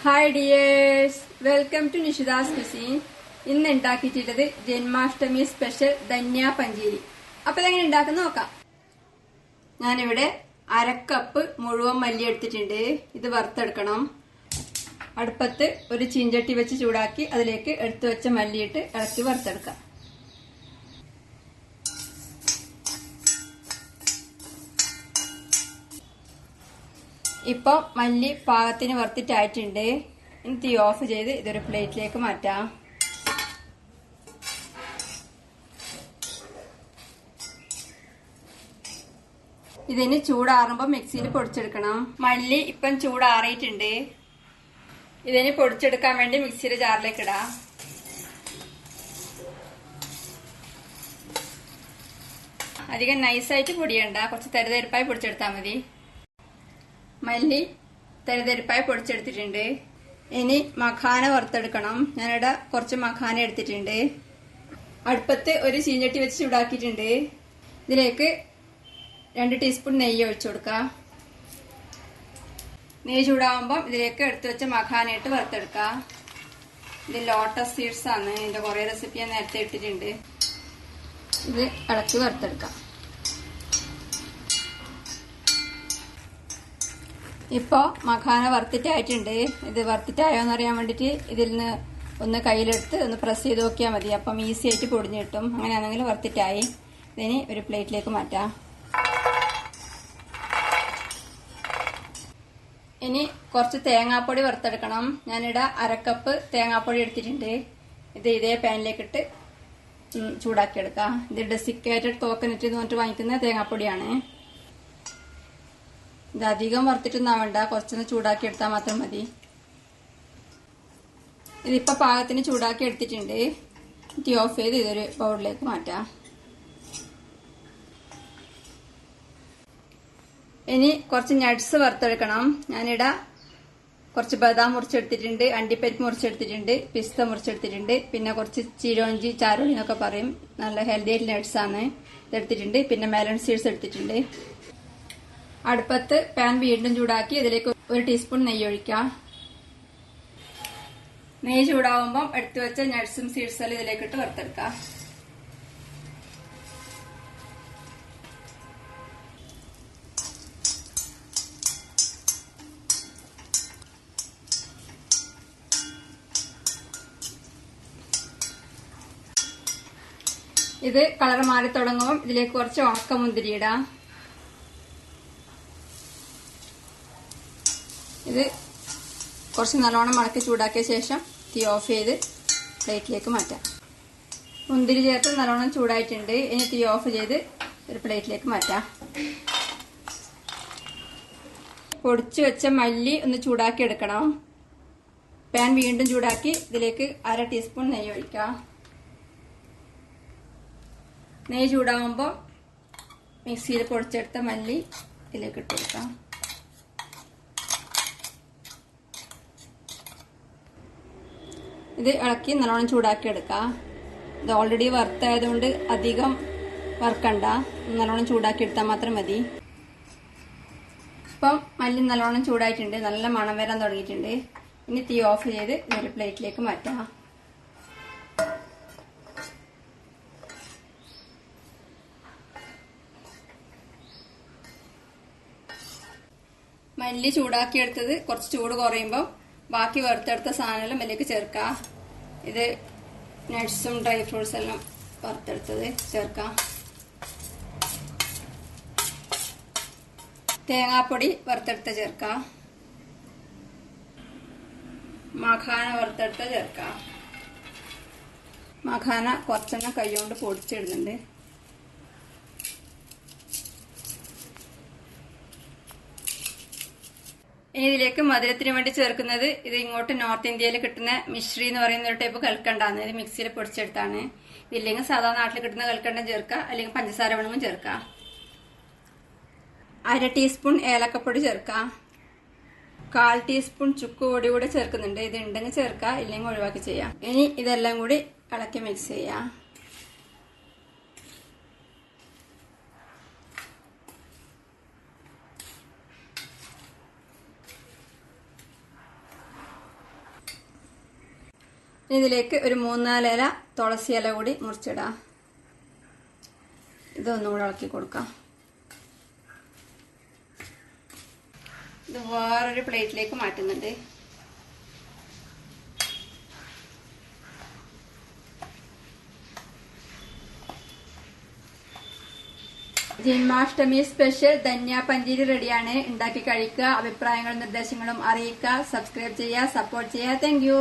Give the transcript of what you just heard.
Hi dears, welcome to Nishita's cuisine. ഇന്ന് ഉണ്ടാക്കിയിട്ടുള്ളത് Janmashtami special Dhanya പഞ്ചീരി. അപ്പൊ ഇതെങ്ങനെ ഉണ്ടാക്കുന്ന നോക്കാം. ഞാനിവിടെ അരക്കപ്പ് മുഴുവൻ മല്ലി എടുത്തിട്ടുണ്ട്. ഇത് വറുത്തെടുക്കണം. അടുപ്പത്ത് ഒരു ചീഞ്ചട്ടി വെച്ച് ചൂടാക്കി അതിലേക്ക് എടുത്തു വെച്ച മല്ലിയിട്ട് ഇളക്കി വറുത്തെടുക്കാം. ഇപ്പൊ മല്ലി പാകത്തിന് വറുത്തിട്ടായിട്ടുണ്ട്. ഇനി തീ ഓഫ് ചെയ്ത് ഇതൊരു പ്ലേറ്റിലേക്ക് മാറ്റാം. ഇതിന് ചൂടാറുമ്പോ മിക്സിയിൽ പൊടിച്ചെടുക്കണം. മല്ലി ഇപ്പം ചൂടാറിയിട്ടുണ്ട്. ഇതിന് പൊടിച്ചെടുക്കാൻ വേണ്ടി മിക്സിയുടെ ജാറിലേക്ക് ഇടാം. അധികം നൈസായിട്ട് പൊടിയണ്ട, കുറച്ച് തരിതരിപ്പായി പൊടിച്ചെടുത്താൽ മതി. മല്ലി തരിതരിപ്പായി പൊടിച്ചെടുത്തിട്ടുണ്ട്. ഇനി മഖാന വറുത്തെടുക്കണം. ഞാനിവിടെ കുറച്ച് മഖാന എടുത്തിട്ടുണ്ട്. അടുപ്പത്ത് ഒരു ചീഞ്ചട്ടി വെച്ച് ചൂടാക്കിയിട്ടുണ്ട്. ഇതിലേക്ക് 2 ടീസ്പൂൺ നെയ്യ് ഒഴിച്ചു കൊടുക്കാം. നെയ്യ് ചൂടാവുമ്പം ഇതിലേക്ക് എടുത്തു വെച്ച മഖാന ഇട്ട് വറുത്തെടുക്കാം. ഇത് ലോട്ടസ് സീഡ്സ് ആണ്. ഇതിന്റെ കുറെ റെസിപ്പി ഞാൻ നേരത്തെ ഇട്ടിട്ടുണ്ട്. ഇത് ഇളക്കി വറുത്തെടുക്കാം. ഇപ്പൊ മഖാന വറുത്തിട്ടായിട്ടുണ്ട്. ഇത് വറുത്തിട്ടായോന്ന് അറിയാൻ വേണ്ടിട്ട് ഇതിൽ നിന്ന് ഒന്ന് കയ്യിലെടുത്ത് ഒന്ന് പ്രസ് ചെയ്ത് നോക്കിയാൽ മതി. അപ്പം ഈസി ആയിട്ട് പൊടിഞ്ഞു കിട്ടും. അങ്ങനെയാണെങ്കിൽ വറുത്തിട്ടായി. ഇതിന് ഒരു പ്ലേറ്റിലേക്ക് മാറ്റാം. ഇനി കുറച്ച് തേങ്ങാപ്പൊടി വറുത്തെടുക്കണം. ഞാനിവിടെ അരക്കപ്പ് തേങ്ങാപ്പൊടി എടുത്തിട്ടുണ്ട്. ഇത് ഇതേ പാനിലേക്കിട്ട് ചൂടാക്കിയെടുക്കാം. ഇത് ഡെസിക്കേറ്റഡ് കോക്കനട്ട് എന്ന് പറഞ്ഞിട്ട് വാങ്ങിക്കുന്ന തേങ്ങാപ്പൊടിയാണ്. ഇത് അധികം വറുത്തിട്ടൊന്നും വേണ്ട, കുറച്ചൊന്ന് ചൂടാക്കി എടുത്താൽ മാത്രം മതി. ഇതിപ്പോ പാകത്തിന് ചൂടാക്കി എടുത്തിട്ടുണ്ട്. തീ ഓഫ് ചെയ്ത് ഇതൊരു ബൗളിലേക്ക് മാറ്റാം. ഇനി കുറച്ച് നട്ട്സ് വറുത്തെടുക്കണം. ഞാനിവിടെ കുറച്ച് ബദാം മുറിച്ചെടുത്തിട്ടുണ്ട്, അണ്ടിപ്പരിപ്പ് മുറിച്ചെടുത്തിട്ടുണ്ട്, പിസ്ത മുറിച്ചെടുത്തിട്ടുണ്ട്, പിന്നെ കുറച്ച് ചിരോഞ്ചി ചാരോളി എന്നൊക്കെ പറയും, നല്ല ഹെൽത്തി ആയിട്ടുള്ള നട്ട്സ് ആണ് ഇതെടുത്തിട്ടുണ്ട്. പിന്നെ മെലൺ സീഡ്സ് എടുത്തിട്ടുണ്ട്. അടുപ്പത്ത് പാൻ വീണ്ടും ചൂടാക്കി ഇതിലേക്ക് 1 ടീസ്പൂൺ നെയ്യ് ഒഴിക്കാം. നെയ്യ് ചൂടാവുമ്പം എടുത്തു വെച്ച നട്ട്സും സീഡ്സും ഇതിലേക്ക് ഇട്ട് വറുത്തെടുക്കാം. ഇത് കളർ മാറി തുടങ്ങുമ്പോൾ ഇതിലേക്ക് കുറച്ച് ഉണക്കമുന്തിരി ഇടാം. ഇത് കുറച്ച് നല്ലോണം മടക്കി ചൂടാക്കിയ ശേഷം തീ ഓഫ് ചെയ്ത് പ്ലേറ്റിലേക്ക് മാറ്റാം. മുന്തിരി ചേർത്ത് നല്ലോണം ചൂടായിട്ടുണ്ട്. ഇനി തീ ഓഫ് ചെയ്ത് ഒരു പ്ലേറ്റിലേക്ക് മാറ്റാം. പൊടിച്ചു വെച്ച മല്ലി ഒന്ന് ചൂടാക്കി എടുക്കണം. പാൻ വീണ്ടും ചൂടാക്കി ഇതിലേക്ക് 1/2 ടീസ്പൂൺ നെയ്യ് ഒഴിക്കാം. നെയ്യ് ചൂടാകുമ്പോൾ മിക്സിയിൽ പൊടിച്ചെടുത്ത മല്ലി ഇതിലേക്ക് ഇട്ട് കൊടുക്കാം. ഇത് ഇളക്കി നല്ലോണം ചൂടാക്കി എടുക്കാം. ഇത് ഓൾറെഡി വറുത്തായതുകൊണ്ട് അധികം വറുക്കണ്ട, നല്ലോണം ചൂടാക്കി എടുത്താൽ മാത്രം മതി. ഇപ്പം മല്ലി നല്ലോണം ചൂടായിട്ടുണ്ട്, നല്ല മണം വരാൻ തുടങ്ങിയിട്ടുണ്ട്. ഇനി തീ ഓഫ് ചെയ്ത് ഒരു പ്ലേറ്റിലേക്ക് മാറ്റാം. മല്ലി ചൂടാക്കിയെടുത്തത് കുറച്ച് ചൂട് കുറയുമ്പോൾ ബാക്കി വറുത്തെടുത്ത സാധനമെല്ലാം ഇതിലേക്ക് ചേർക്കാം. ഇത് നട്ട്സും ഡ്രൈ ഫ്രൂട്ട്സ് എല്ലാം വറുത്തെടുത്തത് ചേർക്കാം. തേങ്ങാപ്പൊടി വറുത്തെടുത്ത ചേർക്കാം. മഖാന വറുത്തെടുത്ത ചേർക്കാം. മഖാന കുറച്ചെണ്ണം കൈകൊണ്ട് പൊടിച്ചിടുന്നുണ്ട്. ഇനി ഇതിലേക്ക് മധുരത്തിന് വേണ്ടി ചേർക്കുന്നത്, ഇത് ഇങ്ങോട്ട് നോർത്ത് ഇന്ത്യയിൽ കിട്ടുന്ന മിശ്രി എന്ന് പറയുന്ന ഒരു ടൈപ്പ് കൽക്കണ്ടാണ്. ഇത് മിക്സിയിൽ പൊടിച്ചെടുത്താണ്. ഇതില്ലെങ്കിൽ സാധാരണ നാട്ടിൽ കിട്ടുന്ന കൽക്കണ്ടം ചേർക്കുക, അല്ലെങ്കിൽ പഞ്ചസാര വേണമെങ്കിൽ ചേർക്കാം. 1/2 ടീസ്പൂൺ ഏലക്കപ്പൊടി ചേർക്കാം. 1/4 ടീസ്പൂൺ ചുക്കുപൊടി കൂടെ ചേർക്കുന്നുണ്ട്. ഇത് ഉണ്ടെങ്കിൽ ചേർക്കാം, ഇല്ലെങ്കിൽ ഒഴിവാക്കി ചെയ്യാം. ഇനി ഇതെല്ലാം കൂടി ഇളക്കി മിക്സ് ചെയ്യാം. ഇതിലേക്ക് ഒരു 3-4 ഇല തുളസി ഇല കൂടി മുറിച്ചിടാം. ഇതൊന്നും കൂടെ ഇളക്കി കൊടുക്കാം. ഇത് വേറൊരു പ്ലേറ്റിലേക്ക് മാറ്റുന്നുണ്ട്. ജന്മാഷ്ടമി സ്പെഷ്യൽ ധന്യ പഞ്ചീരി റെഡിയാണ്. ഉണ്ടാക്കി കഴിക്കുക. അഭിപ്രായങ്ങളും നിർദ്ദേശങ്ങളും അറിയിക്കുക. സബ്സ്ക്രൈബ് ചെയ്യുക, സപ്പോർട്ട് ചെയ്യുക. Thank you.